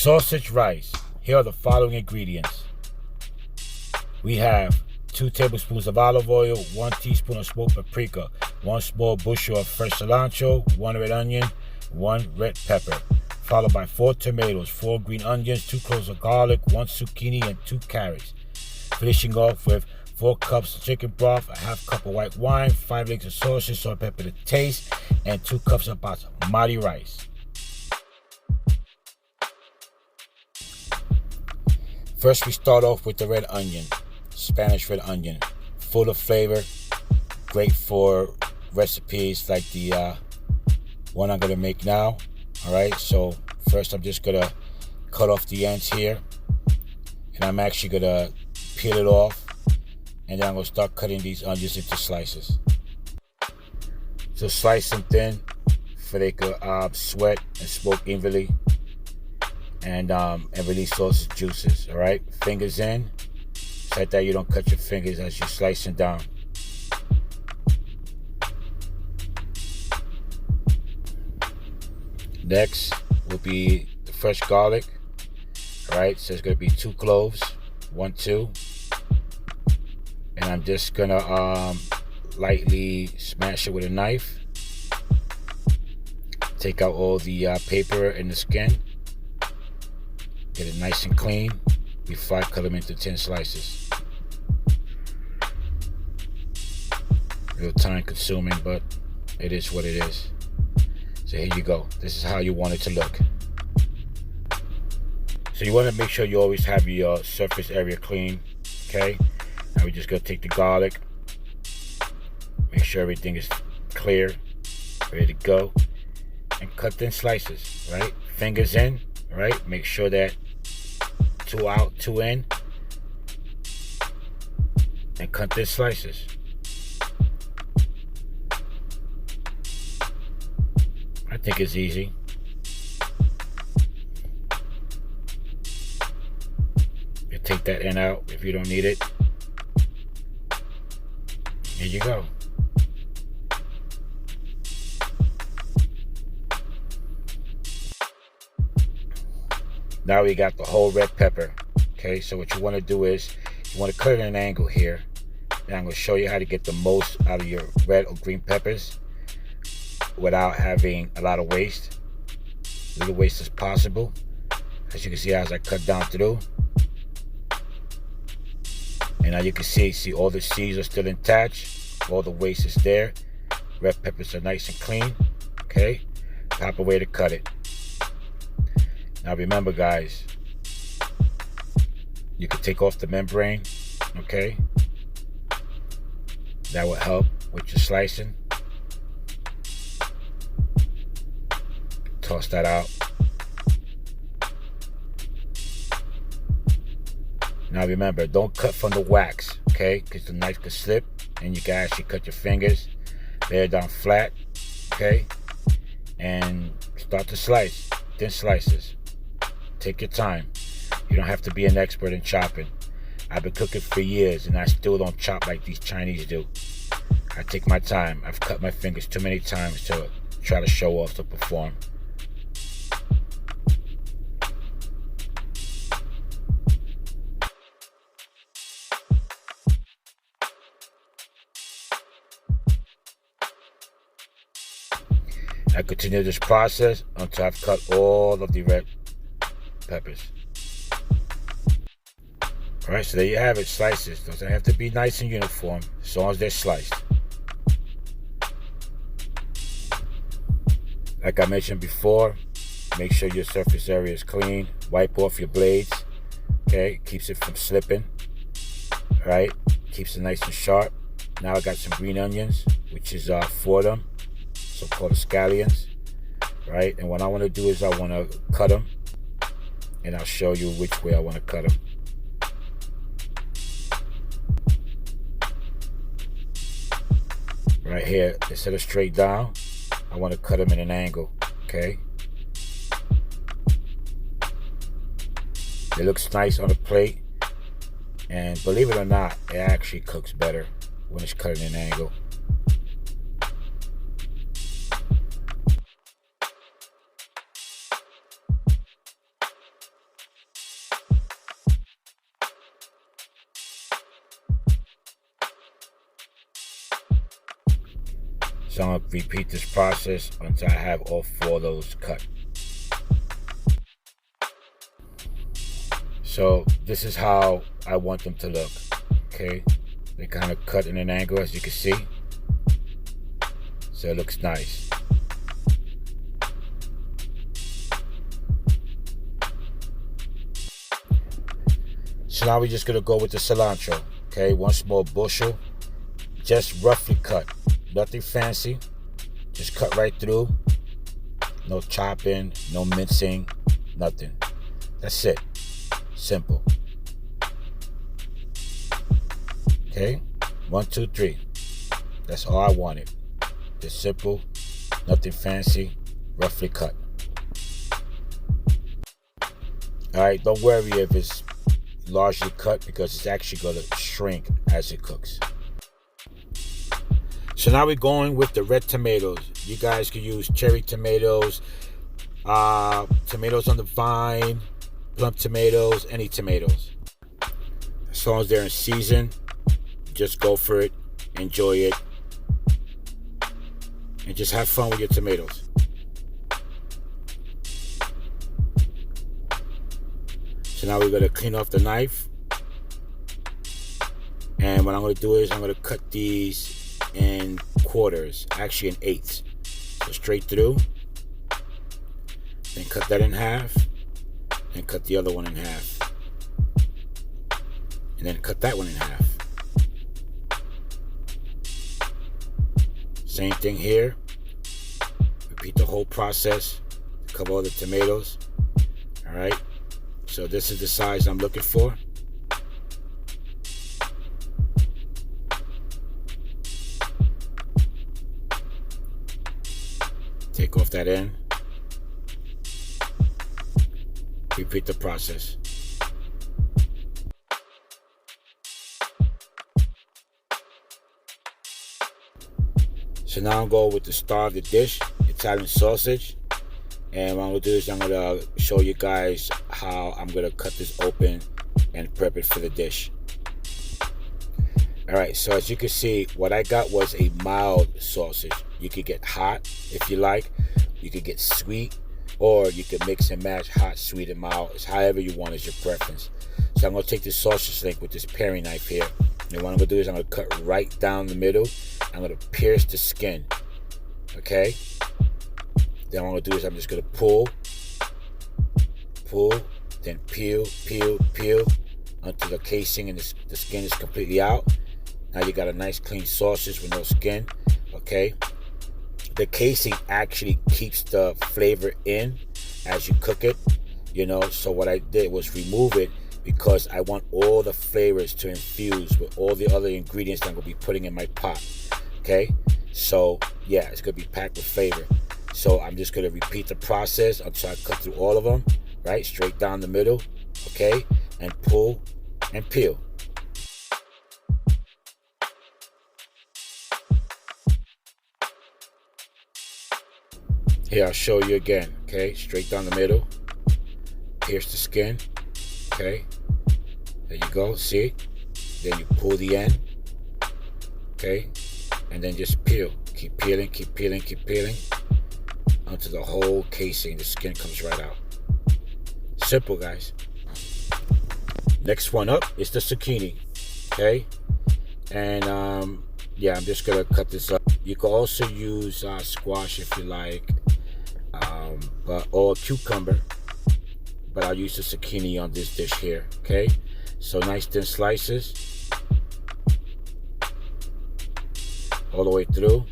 Sausage rice. Here are the following ingredients. We have 2 tablespoons of olive oil, 1 teaspoon of smoked paprika, 1 small bushel of fresh cilantro, 1 red onion, 1 red pepper, followed by 4 tomatoes, 4 green onions, 2 cloves of garlic, 1 zucchini, and 2 carrots. Finishing off with 4 cups of chicken broth, a half cup of white wine, 5 legs of sausage, salt, pepper to taste, and 2 cups of basmati rice. First, we start off with the red onion, Spanish red onion, full of flavor, great for recipes like the one I'm gonna make now. All right, so first I'm just gonna cut off the ends here, and I'm actually gonna peel it off, and then I'm gonna start cutting these onions into slices. So slice them thin so they could sweat and smoke evenly, and release those juices. All right, fingers in, so that you don't cut your fingers as you slice them down. Next will be the fresh garlic. All right, so it's gonna be 2 cloves, 1, 2, and I'm just gonna lightly smash it with a knife. Take out all the paper and the skin. Get it nice and clean before I cut them into 10 slices. Real time consuming, but it is what it is. So here you go. This is how you want it to look. So you want to make sure you always have your surface area clean. Okay. Now we're just gonna take the garlic. Make sure everything is clear, ready to go, and cut thin slices. Right, fingers in. Right, make sure that 2 out, 2 in, and cut thin slices. I think it's easy. You take that end out if you don't need it. Here you go. Now we got the whole red pepper. Okay, so what you want to do is you want to cut it at an angle here. Now I'm going to show you how to get the most out of your red or green peppers without having a lot of waste. Little waste as possible. As you can see, as I cut down through. And now you can see all the seeds are still intact. All the waste is there. Red peppers are nice and clean. Okay, proper way to cut it. Now remember, guys, you can take off the membrane, okay? That will help with your slicing. Toss that out. Now remember, don't cut from the wax, okay? Because the knife could slip and you can actually cut your fingers. Lay it down flat, okay? And start to slice, thin slices. Take your time. You don't have to be an expert in chopping. I've been cooking for years and I still don't chop like these Chinese do. I take my time. I've cut my fingers too many times to try to show off, to perform. I continue this process until I've cut all of the red peppers. Alright, so there you have it, slices. Doesn't have to be nice and uniform, as long as they're sliced. Like I mentioned before, make sure your surface area is clean. Wipe off your blades. Okay, keeps it from slipping. Alright, keeps it nice and sharp. Now I got some green onions, which is 4 of them, so-called scallions. Right, and what I want to do is I want to cut them. And I'll show you which way I want to cut them. Right here, instead of straight down, I want to cut them in an angle, okay? It looks nice on the plate, and believe it or not, it actually cooks better when it's cut in an angle. So I'm going to repeat this process until I have all 4 of those cut. So this is how I want them to look. Okay, they kind of cut in an angle, as you can see. So it looks nice. So now we're just gonna go with the cilantro. Okay, 1 small bushel, just roughly cut, nothing fancy, just cut right through. No chopping, no mincing, nothing. That's it. Simple. Okay, 1, 2, 3. That's all I wanted. Just simple, nothing fancy, roughly cut. Alright, don't worry if it's largely cut because it's actually going to shrink as it cooks. So now we're going with the red tomatoes. You guys can use cherry tomatoes, tomatoes on the vine, plum tomatoes, any tomatoes. As long as they're in season, just go for it, enjoy it, and just have fun with your tomatoes. So now we're going to clean off the knife. And what I'm going to do is I'm going to cut these in quarters, actually in 8ths. So straight through. Then cut that in half. And cut the other one in half. And then cut that one in half. Same thing here. Repeat the whole process. Cover all the tomatoes. Alright. So this is the size I'm looking for. Take off that end. Repeat the process. So now I'm going with the star of the dish, Italian sausage. And what I'm going to do is I'm going to show you guys how I'm going to cut this open and prep it for the dish. Alright, so as you can see, what I got was a mild sausage. You could get hot if you like. You could get sweet, or you could mix and match hot, sweet, and mild. It's however you want, is your preference. So I'm going to take this sausage link with this paring knife here. And what I'm going to do is I'm going to cut right down the middle. I'm going to pierce the skin. Okay? Then what I'm going to do is I'm just going to pull, then peel until the casing and the skin is completely out. Now you got a nice clean sausage with no skin. Okay? The casing actually keeps the flavor in as you cook it. You know, so what I did was remove it because I want all the flavors to infuse with all the other ingredients that I'm going to be putting in my pot. Okay? So, yeah, it's going to be packed with flavor. So I'm just going to repeat the process until I cut through all of them, right? Straight down the middle, okay? And pull and peel. Here, I'll show you again, okay? Straight down the middle. Pierce the skin, okay? There you go, see? Then you pull the end, okay? And then just peel. Keep peeling until the whole casing, the skin comes right out. Simple, guys. Next one up is the zucchini, okay? And yeah, I'm just gonna cut this up. You can also use squash if you like, or cucumber, but I'll use the zucchini on this dish here, okay? So nice thin slices, all the way through.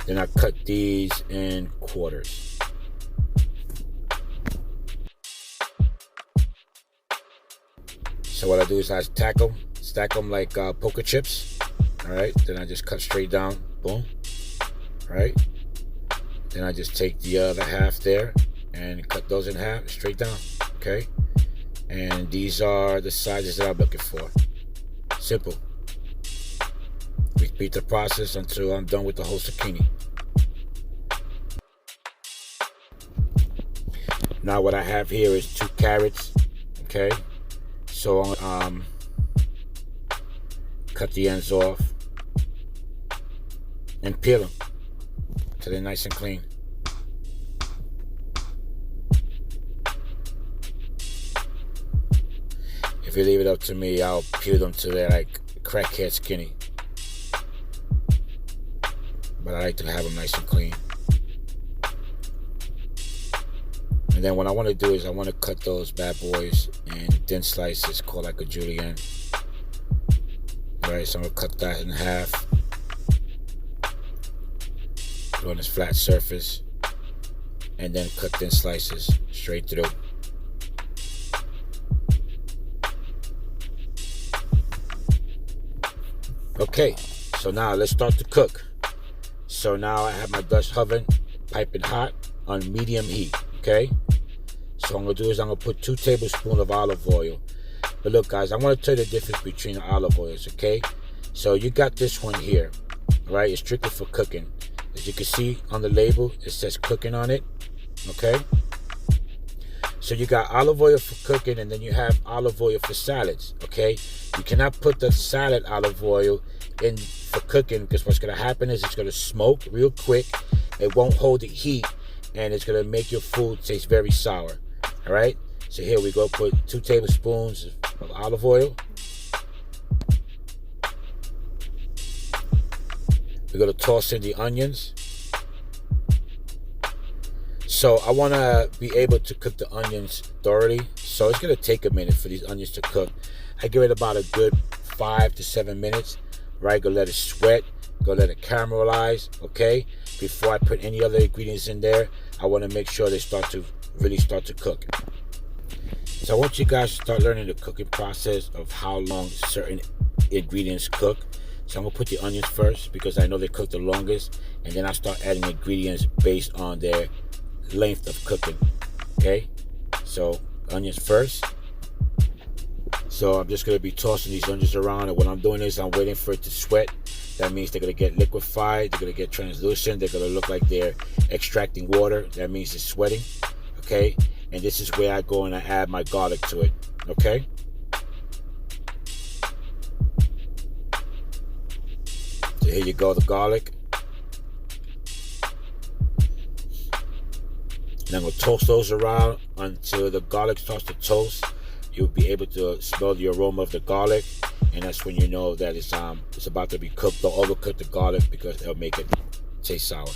Then I cut these in quarters. So what I do is I stack them like poker chips. All right. Then I just cut straight down. Boom. Right. Then I just take the other half there and cut those in half, straight down. Okay. And these are the sizes that I'm looking for. Simple. Repeat the process until I'm done with the whole zucchini. Now what I have here is 2 carrots. Okay. So cut the ends off. and peel them till they're nice and clean. If you leave it up to me, I'll peel them till they're like crackhead skinny. But I like to have them nice and clean. And then what I want to do is I want to cut those bad boys in thin slices called like a julienne. Alright, so I'm going to cut that in half. Put it on this flat surface. And then cut thin slices straight through. Okay, so now let's start to cook. So now I have my Dutch oven piping hot on medium heat, okay? So what I'm going to do is I'm going to put 2 tablespoons of olive oil. But look, guys, I want to tell you the difference between the olive oils, okay? So you got this one here, right? It's strictly for cooking. As you can see on the label, it says cooking on it, okay? So you got olive oil for cooking, and then you have olive oil for salads, okay? You cannot put the salad olive oil in for cooking, because what's going to happen is it's going to smoke real quick. It won't hold the heat, and it's going to make your food taste very sour, all right? So here we go, put 2 tablespoons of olive oil. We're going to toss in the onions. So I want to be able to cook the onions thoroughly. So it's going to take a minute for these onions to cook. I give it about a good 5 to 7 minutes. Right, go let it sweat. Go let it caramelize, okay? Before I put any other ingredients in there, I want to make sure they really start to cook. So I want you guys to start learning the cooking process of how long certain ingredients cook. So I'm going to put the onions first because I know they cook the longest. And then I start adding ingredients based on their length of cooking, okay? So onions first. So I'm just going to be tossing these onions around, and what I'm doing is I'm waiting for it to sweat. That means they're going to get liquefied, they're going to get translucent, they're going to look like they're extracting water. That means it's sweating, okay? And this is where I go and I add my garlic to it, okay? So here you go, the garlic. And I'm going to toast those around until the garlic starts to toast. You'll be able to smell the aroma of the garlic, and that's when you know that it's about to be cooked. Don't overcook the garlic because it'll make it taste sour.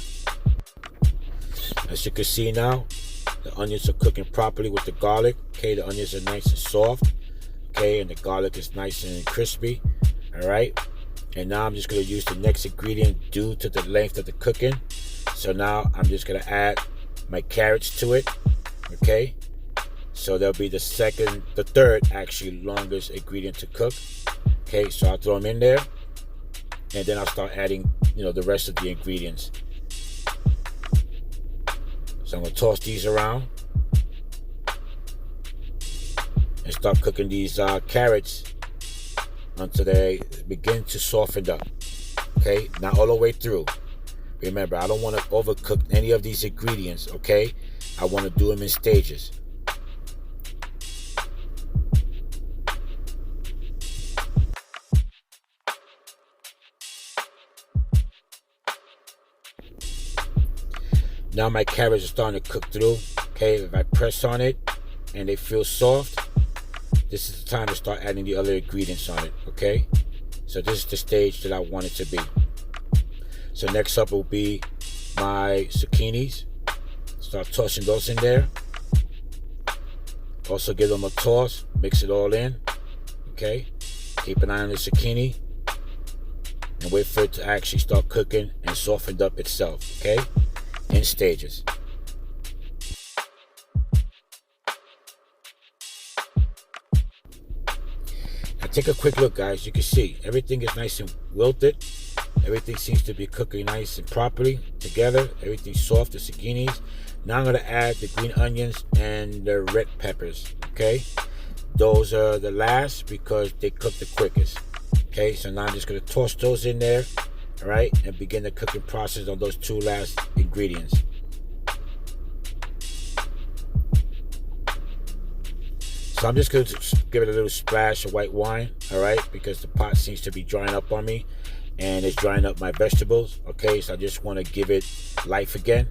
As you can see now, the onions are cooking properly with the garlic. Okay, the onions are nice and soft. Okay, and the garlic is nice and crispy. All right, and now I'm just going to use the next ingredient due to the length of the cooking. So now I'm just going to add my carrots to it. Okay. So that'll be the third actually longest ingredient to cook. Okay, so I'll throw them in there, and then I'll start adding, the rest of the ingredients. So I'm gonna toss these around and start cooking these carrots until they begin to soften up. Okay, not all the way through. Remember, I don't want to overcook any of these ingredients. Okay, I want to do them in stages. Now my carrots are starting to cook through. Okay, if I press on it and they feel soft, this is the time to start adding the other ingredients on it. Okay, so this is the stage that I want it to be. So next up will be my zucchinis. Start tossing those in there. Also give them a toss, mix it all in. Okay, keep an eye on the zucchini and wait for it to actually start cooking and soften up itself. Okay, in stages. Now take a quick look, guys. You can see everything is nice and wilted. Everything seems to be cooking nice and properly together. Everything's soft, the zucchinis. Now I'm going to add the green onions and the red peppers. Okay, those are the last because they cook the quickest. Okay, so now I'm just going to toss those in there. All right, and begin the cooking process on those 2 last ingredients. So I'm just going to give it a little splash of white wine, all right, because the pot seems to be drying up on me. and it's drying up my vegetables. Okay, so I just want to give it life again.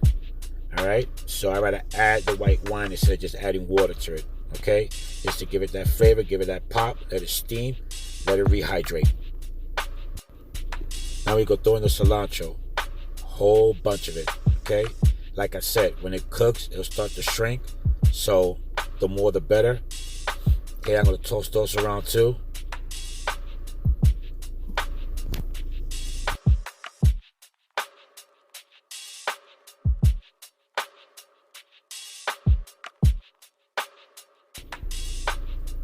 All right, so I rather add the white wine instead of just adding water to it. Okay, just to give it that flavor, give it that pop, let it steam, let it rehydrate. Now we go throw in the cilantro, whole bunch of it. Okay, like I said, when it cooks, it'll start to shrink, so the more the better. Okay, I'm gonna toss those around too.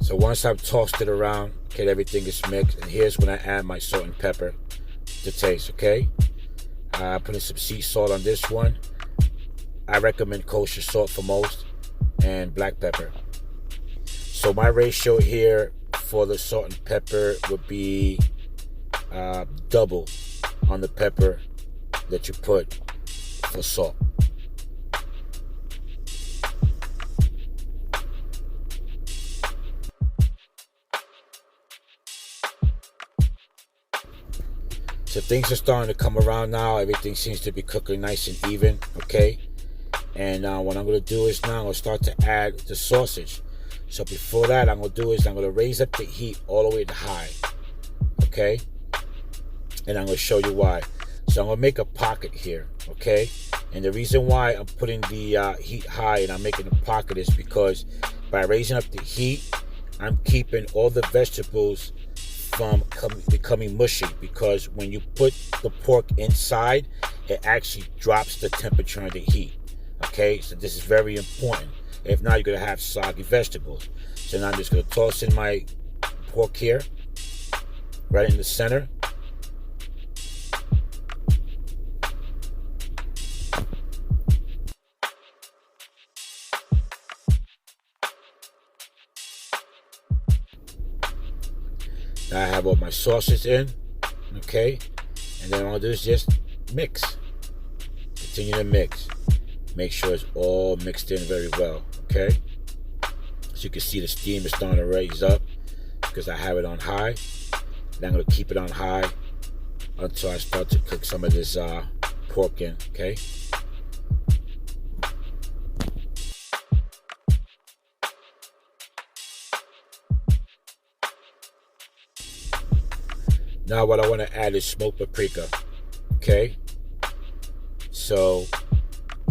So once I've tossed it around, okay, everything is mixed, and here's when I add my salt and pepper to taste. Okay, putting some sea salt on this one. I recommend kosher salt for most, and black pepper. So my ratio here for the salt and pepper would be double on the pepper that you put for salt. So things are starting to come around now. Everything seems to be cooking nice and even. Okay, and what I'm going to do is now I'm going to start to add the sausage. So before that, I'm going to raise up the heat all the way to high. Okay, and I'm going to show you why. So I'm going to make a pocket here. Okay, and the reason why I'm putting the heat high and I'm making a pocket is because by raising up the heat, I'm keeping all the vegetables from becoming mushy, because when you put the pork inside, it actually drops the temperature and the heat. Okay, so this is very important. If not, you're going to have soggy vegetables. So now I'm just going to toss in my pork here, right in the center. Now I have all my sauces in, okay? And then all I do is just mix. Continue to mix. Make sure it's all mixed in very well, okay? So you can see the steam is starting to raise up because I have it on high. And I'm going to keep it on high until I start to cook some of this pork in, okay? Now what I want to add is smoked paprika, okay? So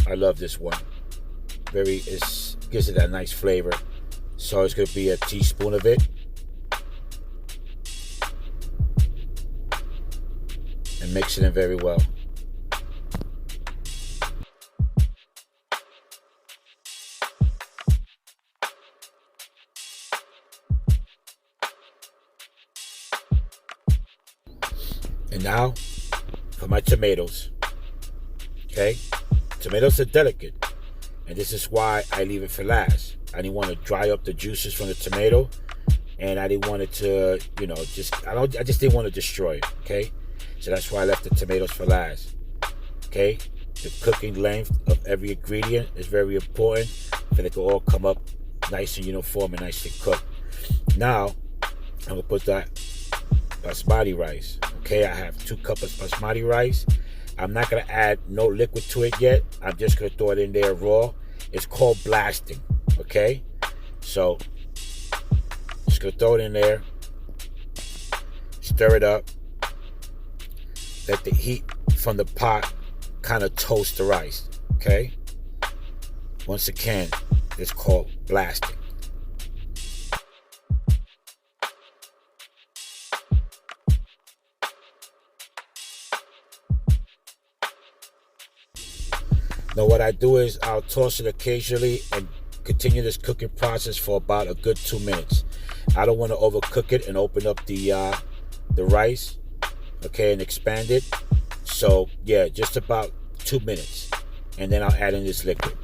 I love this one. It gives it that nice flavor. So it's going to be a teaspoon of it. And mix it in very well. And now for my tomatoes. Okay? Tomatoes are delicate, and this is why I leave it for last. I didn't want to dry up the juices from the tomato, and I didn't want it to, I just didn't want to destroy it. Okay? So that's why I left the tomatoes for last. Okay? The cooking length of every ingredient is very important for it to all come up nice and uniform and nicely cooked. Now I'm gonna put that basmati rice. Okay, I have 2 cups of basmati rice. I'm not gonna add no liquid to it yet. I'm just gonna throw it in there raw. It's called blasting. Okay, so just gonna throw it in there, stir it up, let the heat from the pot kind of toast the rice. Okay, once again, it's called blasting. Now what I do is I'll toss it occasionally and continue this cooking process for about a good 2 minutes. I don't want to overcook it and open up the rice, okay, and expand it. So yeah, just about 2 minutes, and then I'll add in this liquid.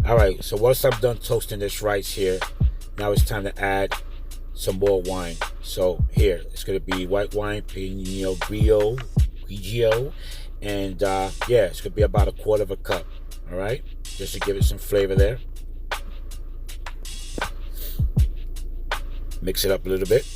Alright, so once I'm done toasting this rice here, now it's time to add some more wine. So here, it's going to be white wine, Pinot Grigio, and yeah, it's going to be about 1/4 cup. All right, just to give it some flavor there. Mix it up a little bit.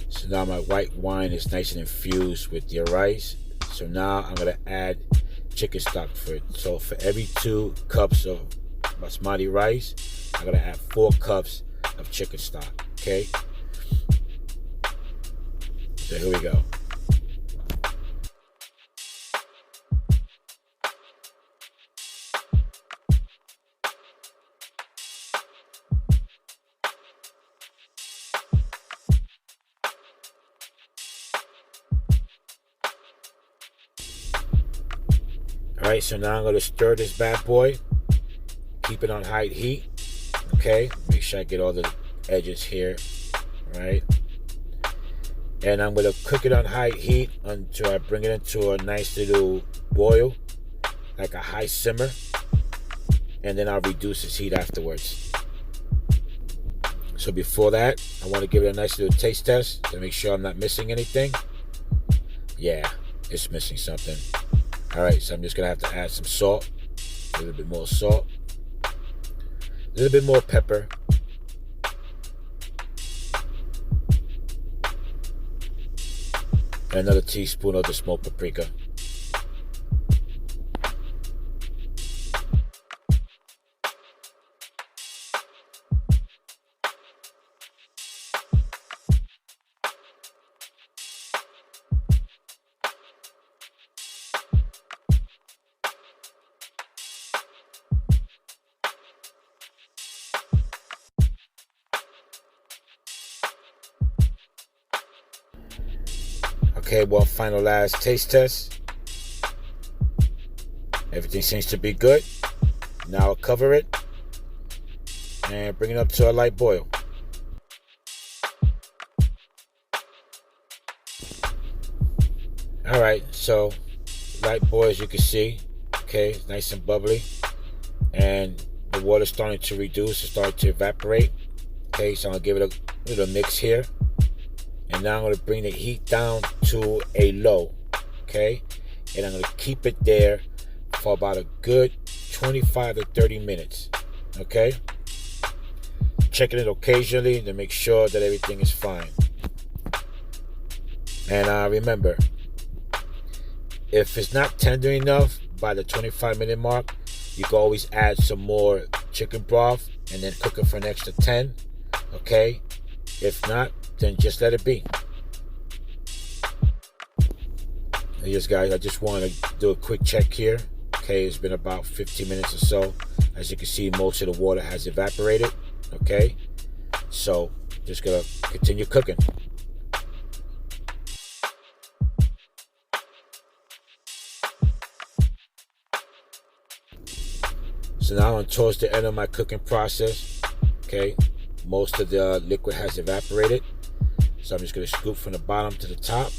So now my white wine is nice and infused with your rice. So now I'm gonna add chicken stock for it. So for every 2 cups of basmati rice, I'm gonna add 4 cups of chicken stock. Okay. So here we go. All right, so now I'm gonna stir this bad boy. Keep it on high heat. Okay, make sure I get all the edges here. All right, and I'm gonna cook it on high heat until I bring it into a nice little boil, like a high simmer, and then I'll reduce its heat afterwards. So before that, I want to give it a nice little taste test to make sure I'm not missing anything. Yeah, it's missing something. All right, so I'm just gonna have to add some salt, a little bit more salt, a little bit more pepper, and another teaspoon of the smoked paprika. Okay, one final last taste test. Everything seems to be good. Now I'll cover it and bring it up to a light boil. All right, so light boil, as you can see. Okay, it's nice and bubbly, and the water's starting to reduce. It's starting to evaporate. Okay, so I'm gonna give it a little mix here. And now I'm going to bring the heat down to a low, okay? And I'm going to keep it there for about a good 25 to 30 minutes, okay? Checking it occasionally to make sure that everything is fine. And remember, if it's not tender enough by the 25-minute mark, you can always add some more chicken broth and then cook it for an extra 10, okay? If not, then just let it be. Yes, guys, I just want to do a quick check here. Okay, it's been about 15 minutes or so. As you can see, most of the water has evaporated. Okay, so just gonna continue cooking. So now I'm towards the end of my cooking process. Okay, most of the liquid has evaporated. So I'm just going to scoop from the bottom to the top,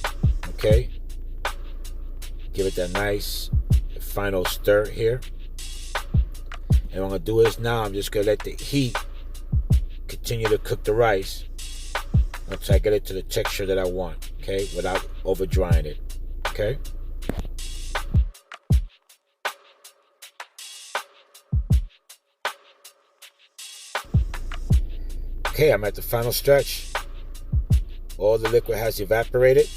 okay? Give it that nice final stir here. And what I'm going to do is now I'm just going to let the heat continue to cook the rice until I get it to the texture that I want, okay? Without over drying it, okay? Okay, I'm at the final stretch. All the liquid has evaporated,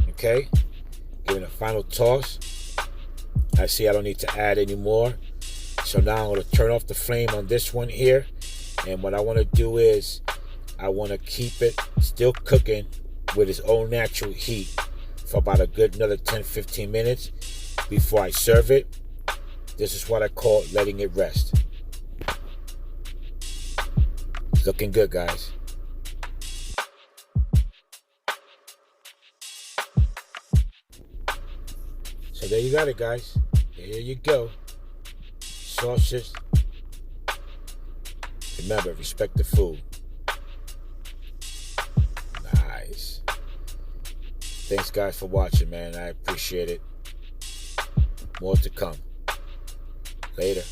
okay? Giving a final toss. I see I don't need to add any more. So now I'm going to turn off the flame on this one here. And what I want to do is I want to keep it still cooking with its own natural heat for about a good another 10-15 minutes before I serve it. This is what I call letting it rest. It's looking good, guys. So there you got it, guys. Here you go. Sausage. Remember, respect the food. Nice. Thanks, guys, for watching, man. I appreciate it. More to come. Later.